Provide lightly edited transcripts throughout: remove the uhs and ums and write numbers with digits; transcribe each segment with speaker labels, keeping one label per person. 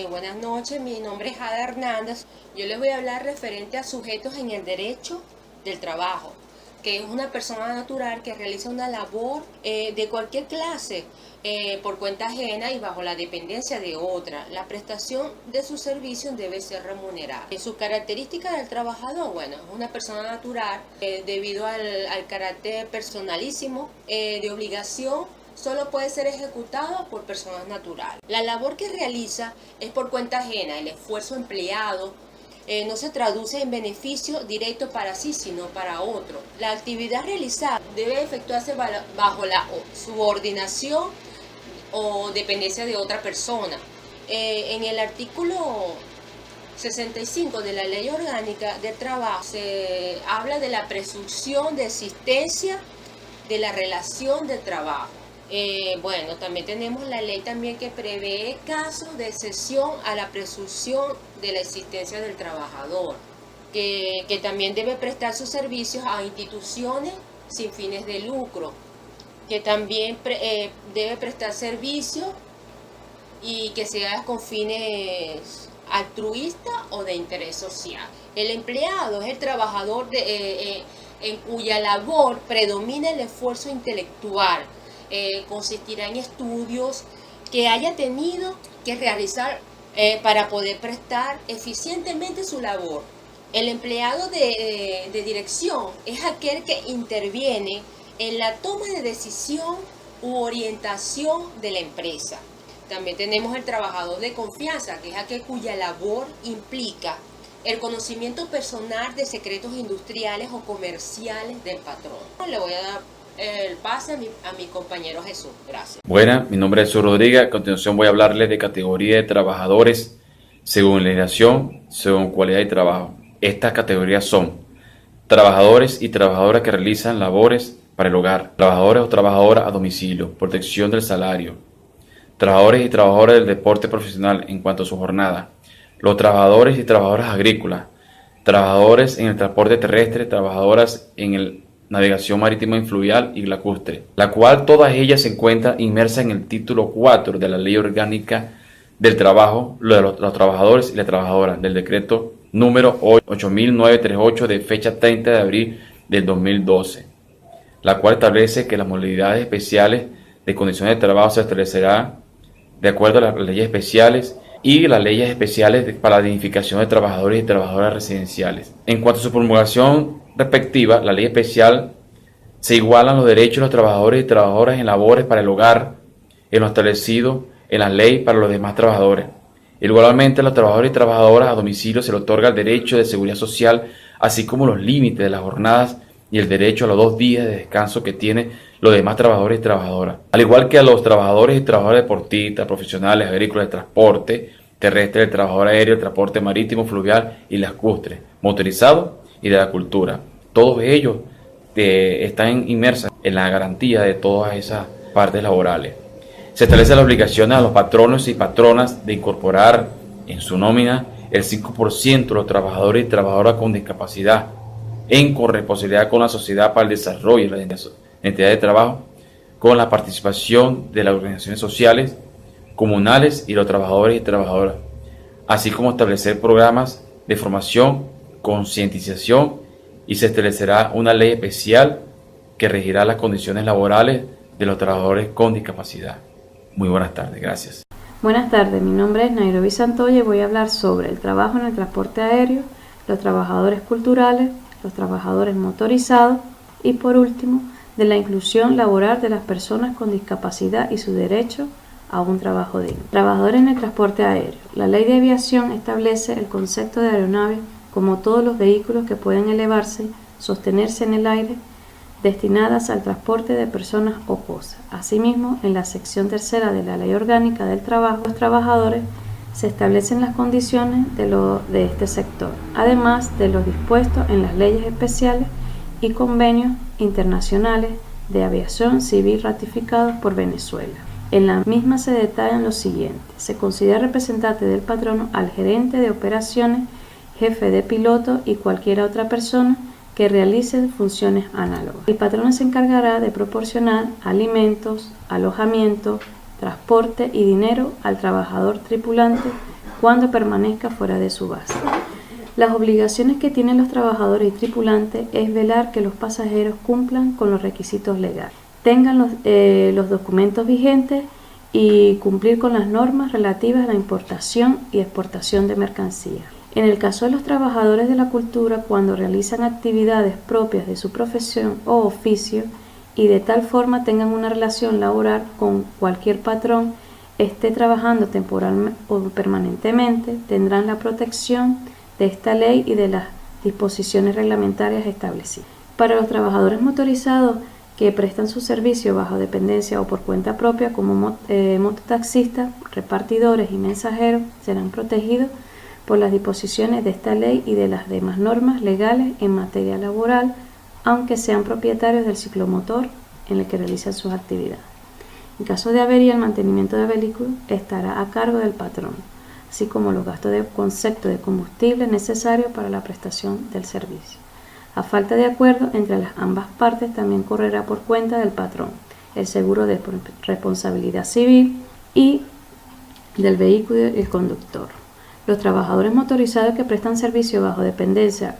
Speaker 1: Buenas noches, mi nombre es Ada Hernández. Yo les voy a hablar referente a sujetos en el derecho del trabajo, que es una persona natural que realiza una labor de cualquier clase por cuenta ajena y bajo la dependencia de otra. La prestación de sus servicios debe ser remunerada. Su característica del trabajador, bueno, es una persona natural debido al carácter personalísimo de obligación. Solo puede ser ejecutado por personas naturales. La labor que realiza es por cuenta ajena. El esfuerzo empleado no se traduce en beneficio directo para sí, sino para otro. La actividad realizada debe efectuarse bajo la subordinación o dependencia de otra persona. En el artículo 65 de la Ley Orgánica del Trabajo se habla de la presunción de existencia de la relación de trabajo. Bueno, también tenemos la ley también que prevé casos de excepción a la presunción de la existencia del trabajador, que también debe prestar sus servicios a instituciones sin fines de lucro, que también debe prestar servicios y que sea con fines altruistas o de interés social. El empleado es el trabajador en cuya labor predomina el esfuerzo intelectual. Consistirá en estudios que haya tenido que realizar para poder prestar eficientemente su labor. El empleado de dirección es aquel que interviene en la toma de decisión u orientación de la empresa. También tenemos el trabajador de confianza, que es aquel cuya labor implica el conocimiento personal de secretos industriales o comerciales del patrón. Le voy a dar el pase a mi compañero Jesús. Gracias.
Speaker 2: Buenas, mi nombre es Jesús Rodríguez. A continuación voy a hablarles de categoría de trabajadores según legislación, según cualidad de trabajo. Estas categorías son trabajadores y trabajadoras que realizan labores para el hogar, trabajadores o trabajadoras a domicilio, protección del salario, trabajadores y trabajadoras del deporte profesional en cuanto a su jornada, los trabajadores y trabajadoras agrícolas, trabajadores en el transporte terrestre, trabajadoras en el navegación marítima y fluvial y lacustre, la cual todas ellas se encuentran inmersas en el título 4 de la Ley Orgánica del Trabajo, lo de los trabajadores y las trabajadoras, del decreto número 8938 de fecha 30 de abril del 2012, la cual establece que las modalidades especiales de condiciones de trabajo se establecerá de acuerdo a las leyes especiales y las leyes especiales para la dignificación de trabajadores y trabajadoras residenciales. En cuanto a su promulgación respectiva, la ley especial se igualan los derechos de los trabajadores y trabajadoras en labores para el hogar en lo establecido en la ley para los demás trabajadores. Igualmente, a los trabajadores y trabajadoras a domicilio se le otorga el derecho de seguridad social, así como los límites de las jornadas y el derecho a los 2 días de descanso que tienen los demás trabajadores y trabajadoras. Al igual que a los trabajadores y trabajadoras deportistas, profesionales, agrícolas, de transporte terrestre, el trabajador aéreo, el transporte marítimo, fluvial y lacustre, motorizado y de la cultura. Todos ellos están inmersos en la garantía de todas esas partes laborales. Se establece la obligación a los patronos y patronas de incorporar en su nómina el 5% de los trabajadores y trabajadoras con discapacidad en corresponsabilidad con la Sociedad para el Desarrollo y la entidad de trabajo, con la participación de las organizaciones sociales, comunales y los trabajadores y trabajadoras, así como establecer programas de formación, concientización, y se establecerá una ley especial que regirá las condiciones laborales de los trabajadores con discapacidad. Muy buenas tardes, gracias.
Speaker 3: Buenas tardes, mi nombre es Nairobi Santoya y voy a hablar sobre el trabajo en el transporte aéreo, los trabajadores culturales, los trabajadores motorizados y, por último, de la inclusión laboral de las personas con discapacidad y su derecho a un trabajo digno. Trabajadores en el transporte aéreo. La Ley de Aviación establece el concepto de aeronave como todos los vehículos que pueden elevarse, sostenerse en el aire, destinadas al transporte de personas o cosas. Asimismo, en la sección 3 de la Ley Orgánica del Trabajo, los trabajadores se establecen las condiciones de este sector, además de lo dispuesto en las leyes especiales y convenios internacionales de aviación civil ratificados por Venezuela. En la misma se detallan lo siguiente: se considera representante del patrono al gerente de operaciones, jefe de piloto y cualquier otra persona que realice funciones análogas. El patrono se encargará de proporcionar alimentos, alojamiento, transporte y dinero al trabajador tripulante cuando permanezca fuera de su base. Las obligaciones que tienen los trabajadores y tripulantes es velar que los pasajeros cumplan con los requisitos legales, tengan los documentos vigentes y cumplir con las normas relativas a la importación y exportación de mercancías. En el caso de los trabajadores de la cultura, cuando realizan actividades propias de su profesión o oficio y de tal forma tengan una relación laboral con cualquier patrón, esté trabajando temporal o permanentemente, tendrán la protección de esta ley y de las disposiciones reglamentarias establecidas. Para los trabajadores motorizados que prestan su servicio bajo dependencia o por cuenta propia como mototaxistas, repartidores y mensajeros, serán protegidos por las disposiciones de esta ley y de las demás normas legales en materia laboral, aunque sean propietarios del ciclomotor en el que realizan sus actividades. En caso de avería, el mantenimiento del vehículo estará a cargo del patrón, así como los gastos de concepto de combustible necesarios para la prestación del servicio. A falta de acuerdo entre las ambas partes, también correrá por cuenta del patrón el seguro de responsabilidad civil y del vehículo y el conductor. Los trabajadores motorizados que prestan servicio bajo dependencia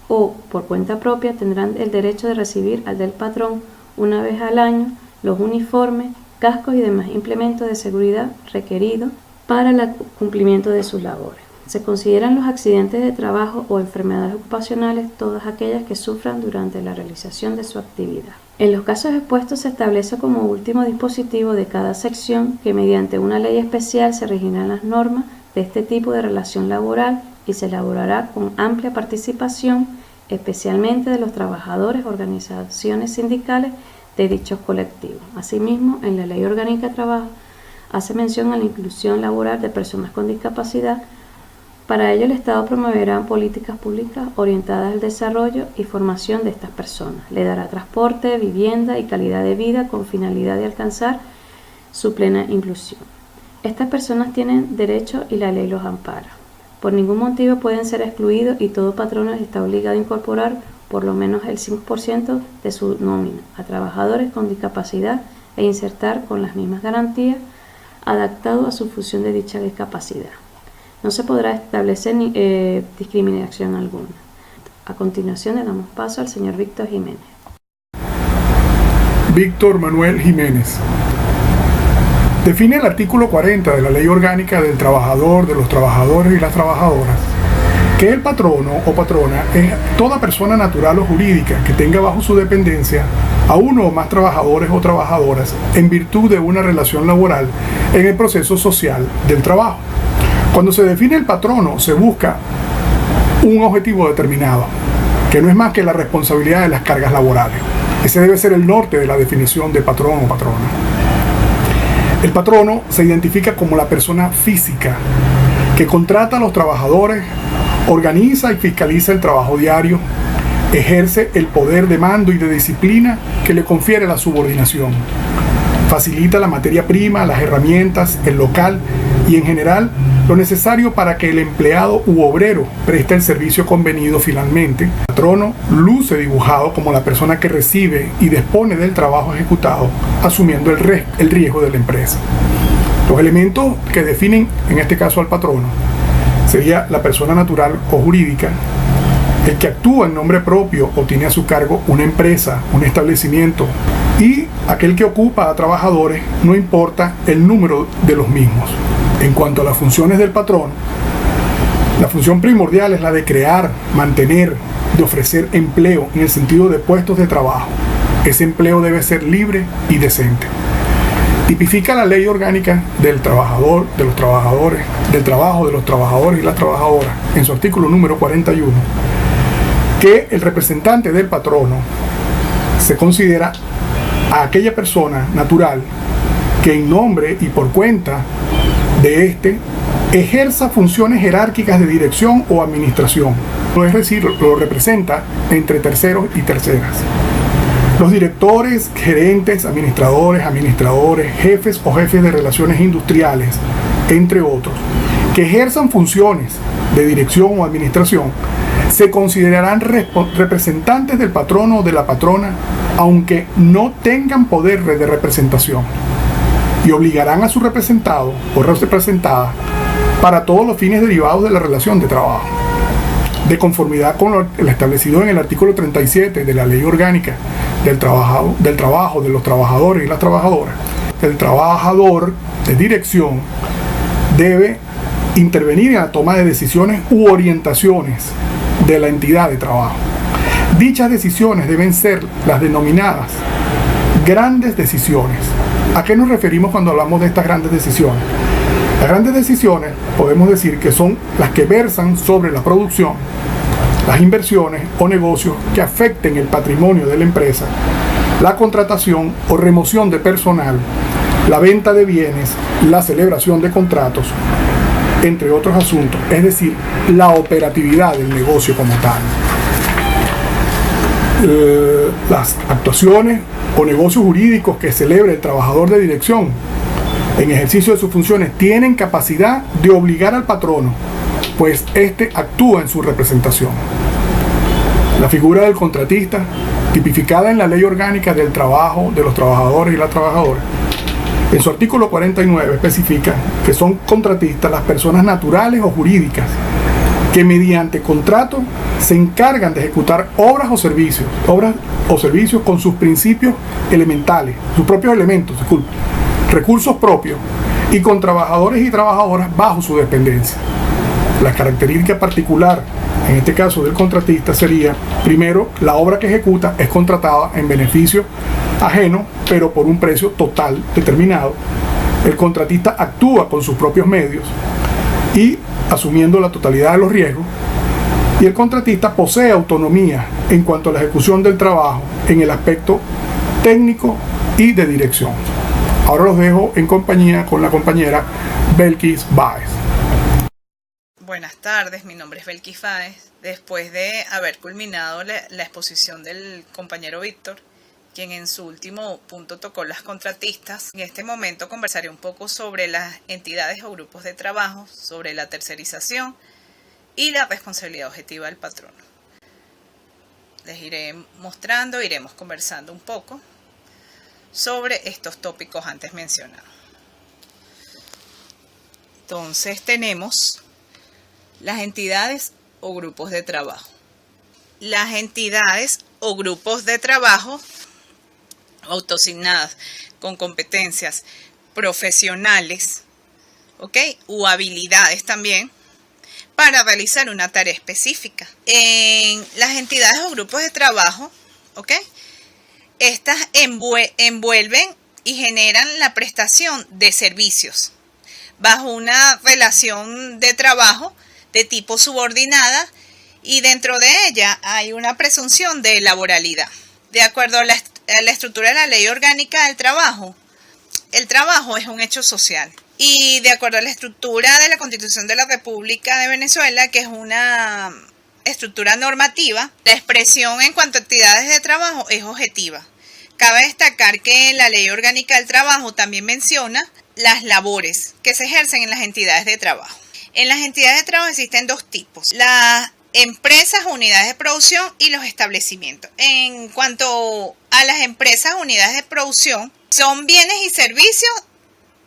Speaker 3: o por cuenta propia tendrán el derecho de recibir al del patrón una vez al año los uniformes, cascos y demás implementos de seguridad requeridos para el cumplimiento de sus labores. Se consideran los accidentes de trabajo o enfermedades ocupacionales todas aquellas que sufran durante la realización de su actividad. En los casos expuestos se establece como último dispositivo de cada sección que mediante una ley especial se regirán las normas de este tipo de relación laboral y se elaborará con amplia participación, especialmente de los trabajadores, organizaciones sindicales de dichos colectivos. Asimismo, en la Ley Orgánica de Trabajo hace mención a la inclusión laboral de personas con discapacidad. Para ello, el Estado promoverá políticas públicas orientadas al desarrollo y formación de estas personas. Le dará transporte, vivienda y calidad de vida con finalidad de alcanzar su plena inclusión. Estas personas tienen derecho y la ley los ampara. Por ningún motivo pueden ser excluidos y todo patrón está obligado a incorporar por lo menos el 5% de su nómina a trabajadores con discapacidad e insertar con las mismas garantías adaptado a su función de dicha discapacidad. No se podrá establecer discriminación alguna. A continuación le damos paso al señor Víctor Jiménez.
Speaker 4: Víctor Manuel Jiménez. Define el artículo 40 de la Ley Orgánica del Trabajador, de los Trabajadores y las Trabajadoras, que el patrono o patrona es toda persona natural o jurídica que tenga bajo su dependencia a uno o más trabajadores o trabajadoras en virtud de una relación laboral en el proceso social del trabajo. Cuando se define el patrono, se busca un objetivo determinado, que no es más que la responsabilidad de las cargas laborales. Ese debe ser el norte de la definición de patrón o patrona. El patrono se identifica como la persona física que contrata a los trabajadores, organiza y fiscaliza el trabajo diario, ejerce el poder de mando y de disciplina que le confiere la subordinación, facilita la materia prima, las herramientas, el local y en general lo necesario para que el empleado u obrero preste el servicio convenido finalmente. El patrono luce dibujado como la persona que recibe y dispone del trabajo ejecutado, asumiendo el riesgo de la empresa. Los elementos que definen en este caso al patrono sería la persona natural o jurídica, el que actúa en nombre propio o tiene a su cargo una empresa, un establecimiento, y aquel que ocupa a trabajadores, no importa el número de los mismos. En cuanto a las funciones del patrón, la función primordial es la de crear, mantener, de ofrecer empleo en el sentido de puestos de trabajo. Ese empleo debe ser libre y decente. Tipifica la Ley Orgánica del Trabajador, de los Trabajadores, del Trabajo de los Trabajadores y las Trabajadoras, en su artículo número 41, que el representante del patrono se considera a aquella persona natural que en nombre y por cuenta de este ejerza funciones jerárquicas de dirección o administración, es decir, lo representa entre terceros y terceras. Los directores, gerentes, administradores, jefes o jefes de relaciones industriales, entre otros, que ejerzan funciones de dirección o administración, se considerarán representantes del patrono o de la patrona, aunque no tengan poder de representación, y obligarán a su representado o representada para todos los fines derivados de la relación de trabajo, de conformidad con lo establecido en el artículo 37 de la Ley Orgánica del trabajo de los trabajadores y las trabajadoras. El trabajador de dirección debe intervenir en la toma de decisiones u orientaciones de la entidad de trabajo. Dichas decisiones deben ser las denominadas grandes decisiones. ¿A qué nos referimos cuando hablamos de estas grandes decisiones? Las grandes decisiones podemos decir que son las que versan sobre la producción, las inversiones o negocios que afecten el patrimonio de la empresa, la contratación o remoción de personal, la venta de bienes, la celebración de contratos, entre otros asuntos, es decir, la operatividad del negocio como tal. Las actuaciones o negocios jurídicos que celebre el trabajador de dirección en ejercicio de sus funciones tienen capacidad de obligar al patrono, pues éste actúa en su representación. La figura del contratista, tipificada en la Ley Orgánica del Trabajo de los Trabajadores y las Trabajadoras, en su artículo 49 especifica que son contratistas las personas naturales o jurídicas que mediante contrato se encargan de ejecutar obras o servicios con sus principios elementales, sus propios elementos, recursos propios y con trabajadores y trabajadoras bajo su dependencia. La característica particular, en este caso del contratista, sería, primero, la obra que ejecuta es contratada en beneficio ajeno, pero por un precio total determinado. El contratista actúa con sus propios medios y asumiendo la totalidad de los riesgos. Y el contratista posee autonomía en cuanto a la ejecución del trabajo en el aspecto técnico y de dirección. Ahora los dejo en compañía con la compañera Belkis Báez.
Speaker 5: Buenas tardes, mi nombre es Belkis Báez. Después de haber culminado la exposición del compañero Víctor, quien en su último punto tocó las contratistas, en este momento conversaré un poco sobre las entidades o grupos de trabajo, sobre la tercerización y la responsabilidad objetiva del patrono. Les iré mostrando, iremos conversando un poco sobre estos tópicos antes mencionados. Entonces tenemos las entidades o grupos de trabajo. Las entidades o grupos de trabajo autoasignadas con competencias profesionales, ¿ok? U habilidades también para realizar una tarea específica. En las entidades o grupos de trabajo, ¿ok? Estas envuelven y generan la prestación de servicios bajo una relación de trabajo de tipo subordinada y dentro de ella hay una presunción de laboralidad. De acuerdo a la estructura de la Ley Orgánica del Trabajo, el trabajo es un hecho social. Y de acuerdo a la estructura de la Constitución de la República de Venezuela, que es una estructura normativa, la expresión en cuanto a actividades de trabajo es objetiva. Cabe destacar que la Ley Orgánica del Trabajo también menciona las labores que se ejercen en las entidades de trabajo. En las entidades de trabajo existen dos tipos: las empresas, unidades de producción y los establecimientos. En cuanto a las empresas, unidades de producción, son bienes y servicios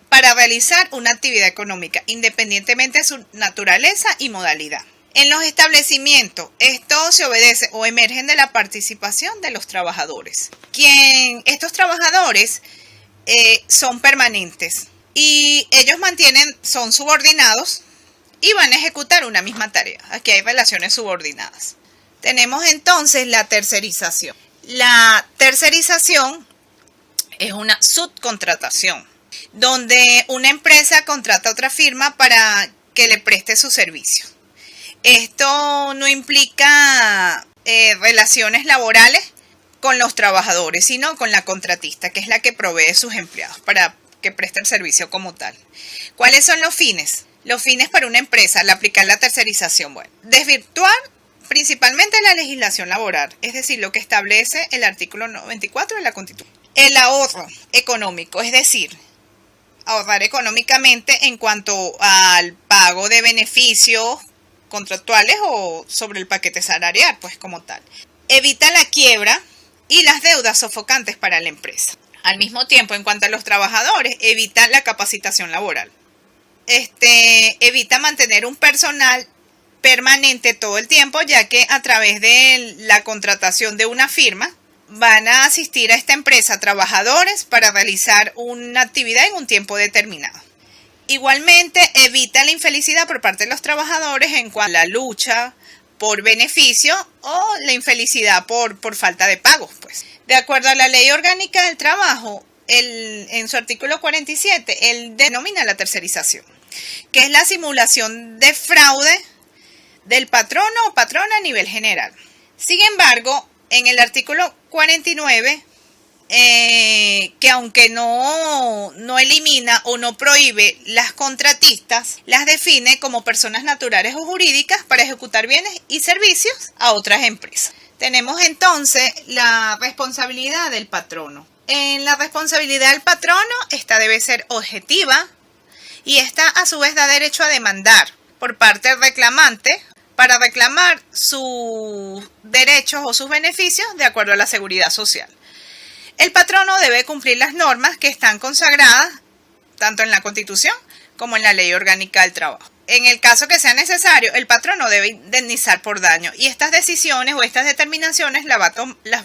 Speaker 5: para realizar una actividad económica, independientemente de su naturaleza y modalidad. En los establecimientos, esto se obedece o emergen de la participación de los trabajadores. Estos trabajadores son permanentes y ellos son subordinados y van a ejecutar una misma tarea. Aquí hay relaciones subordinadas. Tenemos entonces la tercerización. La tercerización es una subcontratación, donde una empresa contrata a otra firma para que le preste sus servicios. Esto no implica relaciones laborales con los trabajadores, sino con la contratista, que es la que provee sus empleados para que preste el servicio como tal. ¿Cuáles son los fines? Los fines para una empresa al aplicar la tercerización. Bueno, desvirtuar principalmente la legislación laboral, es decir, lo que establece el artículo 94 de la Constitución. El ahorro económico, es decir, ahorrar económicamente en cuanto al pago de beneficios contractuales o sobre el paquete salarial, pues como tal. Evita la quiebra y las deudas sofocantes para la empresa. Al mismo tiempo, en cuanto a los trabajadores, evita la capacitación laboral. evita mantener un personal permanente todo el tiempo, ya que a través de la contratación de una firma van a asistir a esta empresa trabajadores para realizar una actividad en un tiempo determinado. Igualmente, evita la infelicidad por parte de los trabajadores en cuanto a la lucha por beneficio o la infelicidad por falta de pagos, pues. De acuerdo a la Ley Orgánica del Trabajo, en su artículo 47, él denomina la tercerización, que es la simulación de fraude del patrono o patrona a nivel general. Sin embargo, en el artículo 49, que aunque no elimina o no prohíbe las contratistas, las define como personas naturales o jurídicas para ejecutar bienes y servicios a otras empresas. Tenemos entonces la responsabilidad del patrono. En la responsabilidad del patrono, esta debe ser objetiva y esta a su vez da derecho a demandar por parte del reclamante para reclamar sus derechos o sus beneficios de acuerdo a la seguridad social. El patrono debe cumplir las normas que están consagradas tanto en la Constitución como en la Ley Orgánica del Trabajo. En el caso que sea necesario, el patrono debe indemnizar por daño y estas decisiones o estas determinaciones las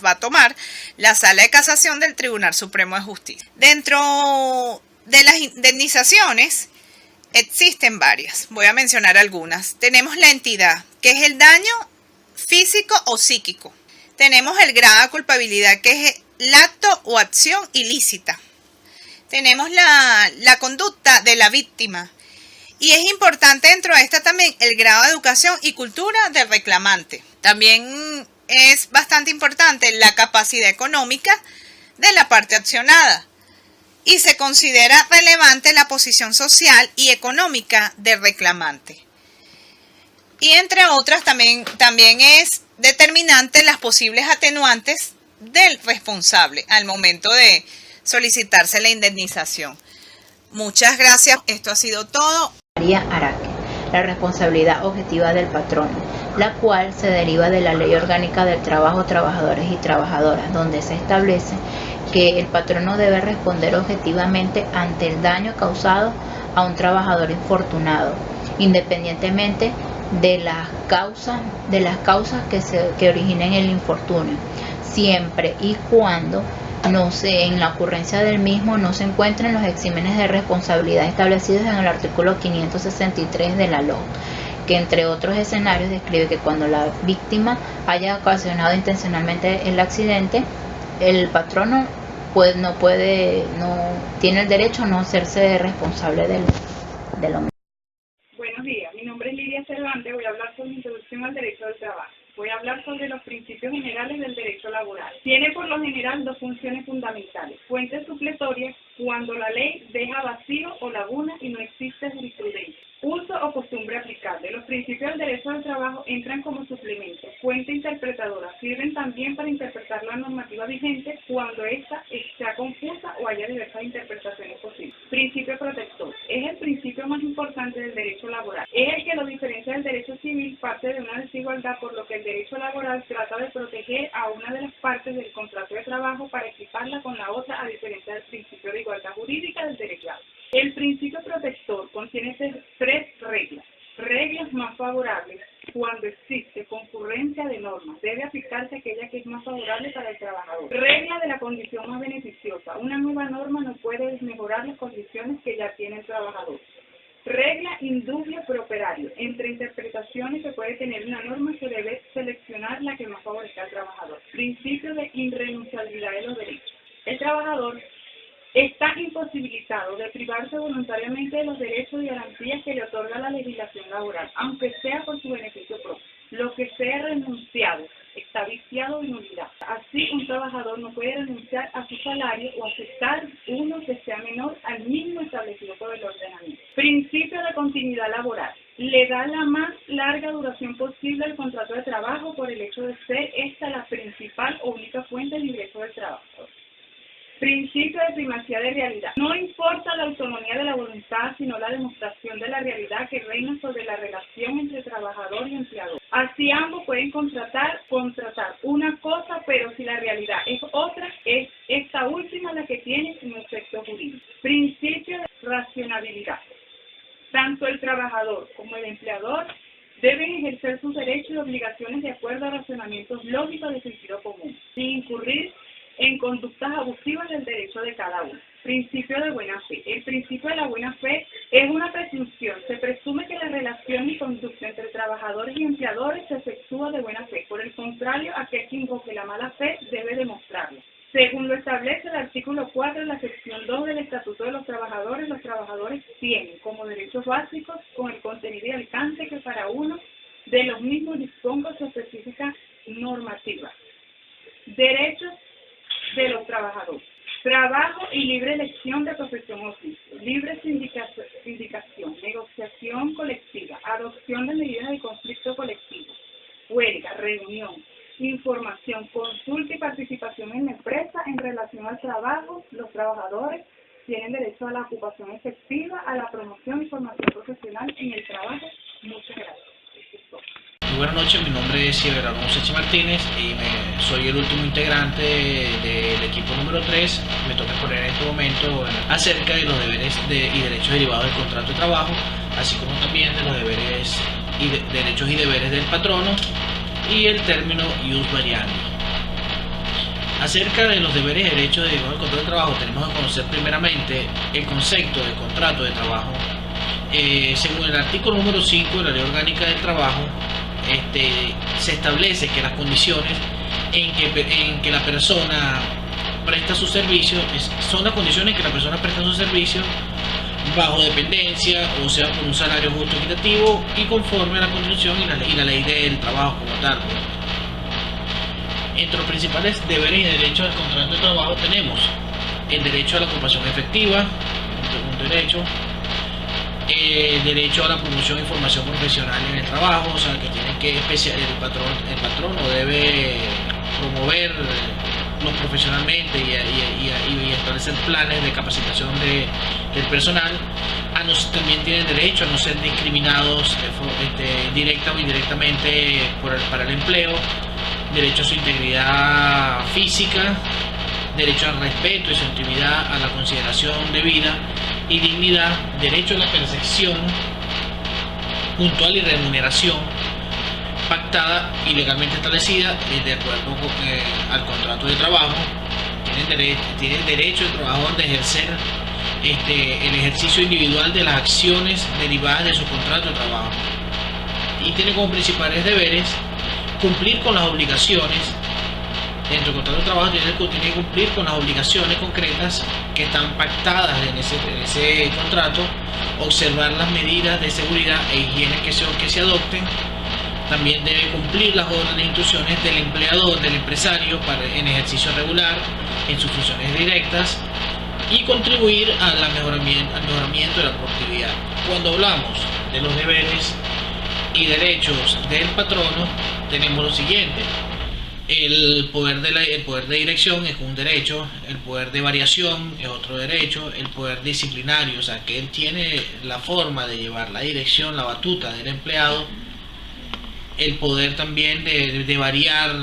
Speaker 5: va a tomar la Sala de Casación del Tribunal Supremo de Justicia. Dentro de las indemnizaciones existen varias, voy a mencionar algunas. Tenemos la entidad, que es el daño físico o psíquico. Tenemos el grado de culpabilidad, que es el acto o acción ilícita. Tenemos la conducta de la víctima. Y es importante dentro de esta también el grado de educación y cultura del reclamante. También es bastante importante la capacidad económica de la parte accionada. Y se considera relevante la posición social y económica del reclamante. Y entre otras también es determinante las posibles atenuantes del responsable al momento de solicitarse la indemnización. Muchas gracias. Esto ha sido todo.
Speaker 6: María Araque, la responsabilidad objetiva del patrono, la cual se deriva de la Ley Orgánica del Trabajo, Trabajadores y Trabajadoras, donde se establece que el patrono debe responder objetivamente ante el daño causado a un trabajador infortunado, independientemente de las causas que originen el infortunio, siempre y cuando en la ocurrencia del mismo no se encuentren los exímenes de responsabilidad establecidos en el artículo 563 de la LOA, que entre otros escenarios describe que cuando la víctima haya ocasionado intencionalmente el accidente, el patrono no tiene el derecho a no hacerse responsable de lo mismo.
Speaker 7: Buenos días, mi nombre es Lidia Cervantes, voy a hablar sobre introducción al derecho del trabajo. Voy a hablar sobre los principios generales del derecho laboral. Tiene por lo general dos funciones fundamentales. Fuentes supletorias, cuando la ley deja vacío o laguna y no existe jurisprudencia. Uso o costumbre aplicable. Los principios del derecho del trabajo entran como suplemento. Fuente interpretadora. Sirven también para interpretar la normativa vigente cuando ésta sea confusa o haya diversas interpretaciones posibles. Principio protector. Es el principio más importante del derecho laboral. Es el que lo diferencia del derecho civil, parte de una desigualdad, por lo que el derecho laboral trata de proteger a una de las partes del contrato de trabajo para equiparla con la otra, a diferencia del principio de igualdad jurídica del derecho laboral. El principio protector contiene tres reglas. Reglas más favorables. Cuando existe concurrencia de normas, debe aplicarse aquella que es más favorable para el trabajador. Regla de la condición más beneficiosa. Una nueva norma no puede desmejorar las condiciones que ya tiene el trabajador. Regla indubio pro operario. Entre interpretaciones que puede tener una norma, se debe seleccionar la que más favorezca al trabajador. Principio de irrenunciabilidad de los derechos. El trabajador está imposibilitado de privarse voluntariamente de los derechos y garantías que le otorga la legislación laboral, aunque sea por su beneficio propio. Lo que sea renunciado está viciado en nulidad. Así, un trabajador no puede renunciar a su salario o aceptar uno que sea menor al mínimo establecido por el ordenamiento. Principio de continuidad laboral. Le da la más larga duración posible al contrato de trabajo por el hecho de ser esta la principal o única fuente de ingreso del trabajador. Principio de primacía de realidad. No importa la autonomía de la voluntad, sino la demostración de la realidad que reina sobre la relación entre trabajador y empleador. Así ambos pueden contratar una cosa, pero si la realidad es otra, es esta última la que tiene un efecto jurídico. Principio de racionalidad. empleador deben ejercer sus derechos y obligaciones de acuerdo a razonamientos lógicos de sentido común, sin incurrir en conductas abusivas del derecho de cada uno. Principio de buena fe. El principio de la buena fe es una presunción. Se presume que la relación y conducta entre trabajadores y empleadores se efectúa de buena fe. Por el contrario, aquel que invoque la mala fe debe demostrarlo. Según lo establece el artículo 4 de la sección 2 del Estatuto de los trabajadores tienen como derechos básicos, con el contenido y alcance que para uno de los mismos disponga su específica normativa. Derechos de los trabajadores. Trabajo y libre elección de profesión o oficio, libre sindicación, negociación colectiva, adopción de medidas de conflicto colectivo, huelga, reunión, información, consulta y participación en la empresa en relación al trabajo. Los trabajadores tienen derecho a la ocupación efectiva, a la promoción y formación profesional en el trabajo. Muchas gracias.
Speaker 8: Muy buenas noches, mi nombre es Everardo Sánchez Martínez y soy el último integrante del equipo número 3. Me toca exponer en este momento acerca de los deberes y derechos derivados del contrato de trabajo, así como también de los deberes derechos y deberes del patrono y el término ius variandi. Acerca de los deberes y derechos derivados del contrato de trabajo, tenemos que conocer primeramente el concepto de contrato de trabajo. Según el artículo número 5 de la Ley Orgánica del Trabajo, se establece que las condiciones en que la persona presta su servicio son las condiciones en que la persona presta su servicio bajo dependencia, o sea, por un salario justo y equitativo y conforme a la Constitución y la ley del trabajo como tal. Entre los principales deberes y derechos del contrato de trabajo tenemos el derecho a la ocupación efectiva, un derecho, derecho a la promoción e información profesional en el trabajo, o sea, que tiene que el patrono debe promoverlos profesionalmente y establecer planes de capacitación del personal. También tienen derecho a no ser discriminados directa o indirectamente para el empleo, derecho a su integridad física, derecho al respeto y su intimidad, a la consideración debida y dignidad, derecho a la percepción puntual y remuneración pactada y legalmente establecida de acuerdo al contrato de trabajo. Tiene derecho el trabajador de ejercer el ejercicio individual de las acciones derivadas de su contrato de trabajo, y tiene como principales deberes cumplir con las obligaciones. Dentro del contrato de trabajo tiene que cumplir con las obligaciones concretas que están pactadas en ese contrato, observar las medidas de seguridad e higiene que se adopten. También debe cumplir las órdenes e instrucciones del empleador, del empresario, en ejercicio regular en sus funciones directas, y contribuir al mejoramiento de la productividad. Cuando hablamos de los deberes y derechos del patrono, tenemos lo siguiente. El poder de dirección es un derecho, el poder de variación es otro derecho, el poder disciplinario, o sea que él tiene la forma de llevar la dirección, la batuta del empleado, el poder también de variar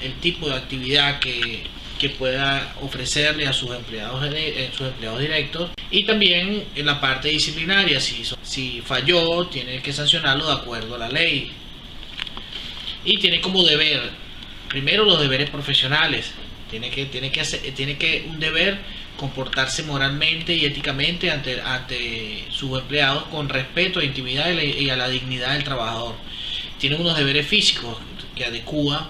Speaker 8: el tipo de actividad que pueda ofrecerle a sus empleados directos, y también en la parte disciplinaria, si falló tiene que sancionarlo de acuerdo a la ley. Y tiene como deber primero los deberes profesionales. Tiene que un deber comportarse moralmente y éticamente ante sus empleados con respeto a la intimidad y a la dignidad del trabajador. Tiene unos deberes físicos que adecua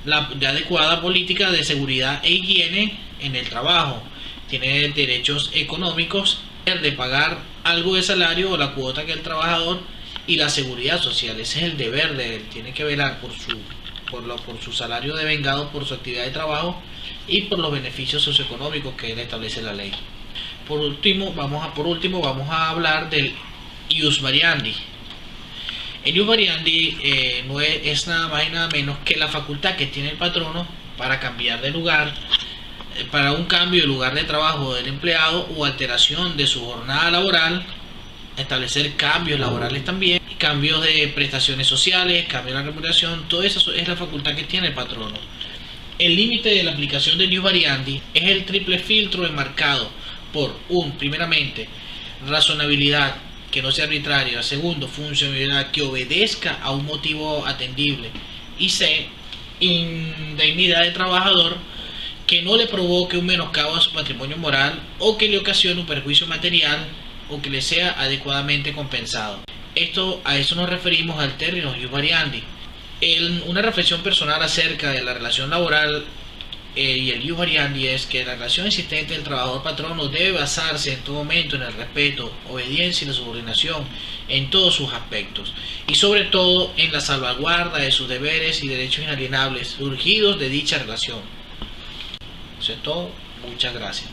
Speaker 8: de adecuada política de seguridad e higiene en el trabajo. Tiene derechos económicos de pagar algo de salario o la cuota que el trabajador, y la seguridad social. Ese es el deber de él. Tiene que velar por su salario devengado por su actividad de trabajo y por los beneficios socioeconómicos que él establece la ley. Por último vamos a hablar del ius variandi. El ius variandi no es nada más y nada menos que la facultad que tiene el patrono para cambiar de lugar, para un cambio de lugar de trabajo del empleado o alteración de su jornada laboral, establecer cambios laborales también, cambios de prestaciones sociales, cambios de la remuneración. Todo eso es la facultad que tiene el patrono. El límite de la aplicación del ius variandi es el triple filtro enmarcado por primeramente, razonabilidad, que no sea arbitraria. Segundo, funcionalidad que obedezca a un motivo atendible. Y C, indignidad del trabajador que no le provoque un menoscabo a su patrimonio moral o que le ocasione un perjuicio material o que le sea adecuadamente compensado. A eso nos referimos al término ius variandi. Una reflexión personal acerca de la relación laboral y el ius variandi es que la relación existente del trabajador-patrono debe basarse en todo momento en el respeto, obediencia y la subordinación en todos sus aspectos, y sobre todo en la salvaguarda de sus deberes y derechos inalienables surgidos de dicha relación. Eso es todo. Muchas gracias.